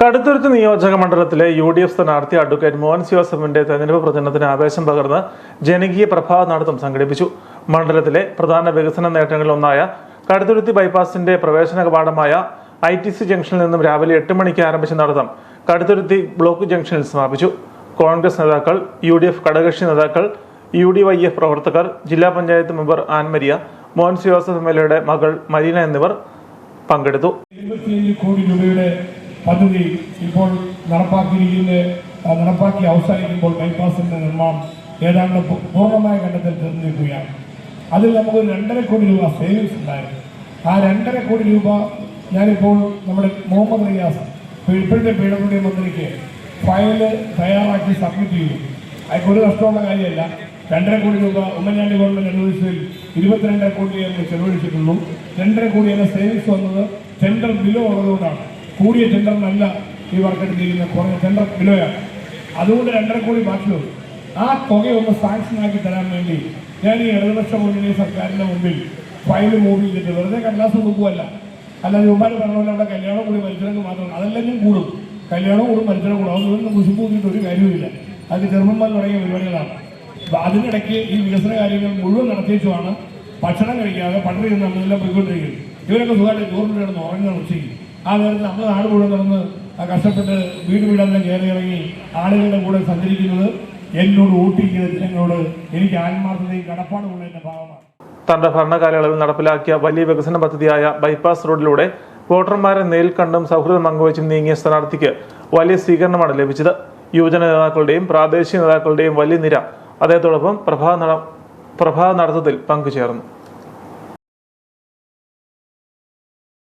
കടുത്തുരുത്തി നിയോജക മണ്ഡലത്തിലെ UDF സ്ഥാനാർത്ഥി അഡ്വക്കേറ്റ് മോഹൻസ് ജോസഫിന്റെ തെരഞ്ഞെടുപ്പ് പ്രചരണത്തിന് ആവേശം പകർന്ന് ജനകീയ പ്രഭാത നടത്തം സംഘടിപ്പിച്ചു. മണ്ഡലത്തിലെ പ്രധാന വികസന നേട്ടങ്ങളിലൊന്നായ കടുത്തുരുത്തി ബൈപ്പാസിന്റെ പ്രവേശന കവാടമായ ITC ജംഗ്ഷനിൽ നിന്നും രാവിലെ 8 മണിക്ക് ആരംഭിച്ച നടത്തം കടുത്തുരുത്തി ബ്ലോക്ക് ജംഗ്ഷനിൽ സമാപിച്ചു. കോൺഗ്രസ് നേതാക്കൾ, UDF ഘടകകക്ഷി നേതാക്കൾ, UDYF പ്രവർത്തകർ, ജില്ലാ പഞ്ചായത്ത് മെമ്പർ ആൻമരിയ, മോഹൻസ് ജോസഫ് MLAയുടെ മകൾ മരീന എന്നിവർ പങ്കെടുത്തു. പദ്ധതി ഇപ്പോൾ നടപ്പാക്കി അവസാനിക്കുമ്പോൾ ബൈപ്പാസിന്റെ നിർമ്മാണം ഏതാണ്ട് പൂർണ്ണമായ ഘട്ടത്തിൽ തീർന്നിരിക്കുകയാണ്. അതിൽ നമുക്കൊരു 2.5 കോടി രൂപ സേവിങ്സ് ഉണ്ടായിരുന്നു. ആ 2.5 കോടി രൂപ ഞാനിപ്പോൾ നമ്മുടെ മുഹമ്മദ് റിയാസ് ഇപ്പോഴത്തെ PWD മന്ത്രിക്ക് ഫയല് തയ്യാറാക്കി സബ്മിറ്റ് ചെയ്തു. അതിനൊരു നഷ്ടമുള്ള കാര്യമല്ല. 2.5 കോടി രൂപ ഉമ്മൻചാണ്ടി ഗവൺമെന്റ് അനുവദിച്ചതിൽ 22 കോടി ചെലവഴിച്ചിട്ടുള്ളൂ. 2.5 കോടി സേവിങ്സ് വന്നത് ടെൻഡർ ബിലോ ഉള്ളതുകൊണ്ടാണ്. കൂടിയ ടെൻഡറിനല്ല ഈ വർക്ക് എടുത്തിരിക്കുന്ന, കുറഞ്ഞ ടെൻഡർ ബിലോയാണ്. അതുകൊണ്ട് 2.5 കോടി ബാക്കിയുള്ളൂ. ആ തുകയൊന്ന് സാങ്ഷനാക്കി തരാൻ വേണ്ടി ഞാൻ ഈ ഇടതുപക്ഷ മുന്നണി സർക്കാരിൻ്റെ മുമ്പിൽ ഫയല് മൂവ് ചെയ്തിട്ട് വെറുതെ കടലാസ് നോക്കുമല്ല. അല്ലാതെ ഉമ്മാർ പറഞ്ഞ അവിടെ കല്യാണം കൂടി മത്സരങ്ങൾ മാത്രമാണ്. അതെല്ലാം കൂടും, കല്യാണം കൂടും മത്സരം കൂടും. അതൊന്നും കുശുമ്പ് കൂട്ടിയിട്ട് ഒരു കാര്യമില്ല. അത് ചെറുപ്പന്മാർ തുടങ്ങിയ പരിപാടികളാണ്. അപ്പോൾ അതിനിടയ്ക്ക് ഈ വികസന കാര്യങ്ങൾ മുഴുവൻ നടത്തിച്ചുമാണ് ഭക്ഷണം കഴിക്കാതെ പണ്ടേ നമ്മളെല്ലാം പോയിക്കൊണ്ടിരിക്കുന്നത്. ഇവരൊക്കെ സുഖമായിട്ട് ചോറിന് കിടന്ന് ഉറങ്ങുന്ന ഉച്ചയ്ക്ക്. ആ നേരത്ത് നമ്മൾ നാട് മുഴുവൻ നടന്ന് കഷ്ടപ്പെട്ട് വീടും കയറി ഇറങ്ങി ആളുകളുടെ കൂടെ സഞ്ചരിക്കുന്നത് എന്നോട് വോട്ടിക്കുന്ന ജനങ്ങളോട് എനിക്ക് ആത്മാർത്ഥതയും കടപ്പാടുമുള്ളതിന്റെ ഭാഗമാണ്. തന്റെ ഭരണകാലയളവിൽ നടപ്പിലാക്കിയ വലിയ വികസന പദ്ധതിയായ ബൈപ്പാസ് റോഡിലൂടെ വോട്ടർമാരെ നേരിൽ കണ്ടും സൗഹൃദം പങ്കുവച്ചും നീങ്ങിയ സ്ഥാനാർത്ഥിക്ക് വലിയ സ്വീകരണമാണ് ലഭിച്ചത്. യുവജന നേതാക്കളുടെയും പ്രാദേശിക നേതാക്കളുടെയും വലിയ നിര അദ്ദേഹത്തോടൊപ്പം പ്രഭാത നടത്തത്തിൽ പങ്കുചേർന്നു.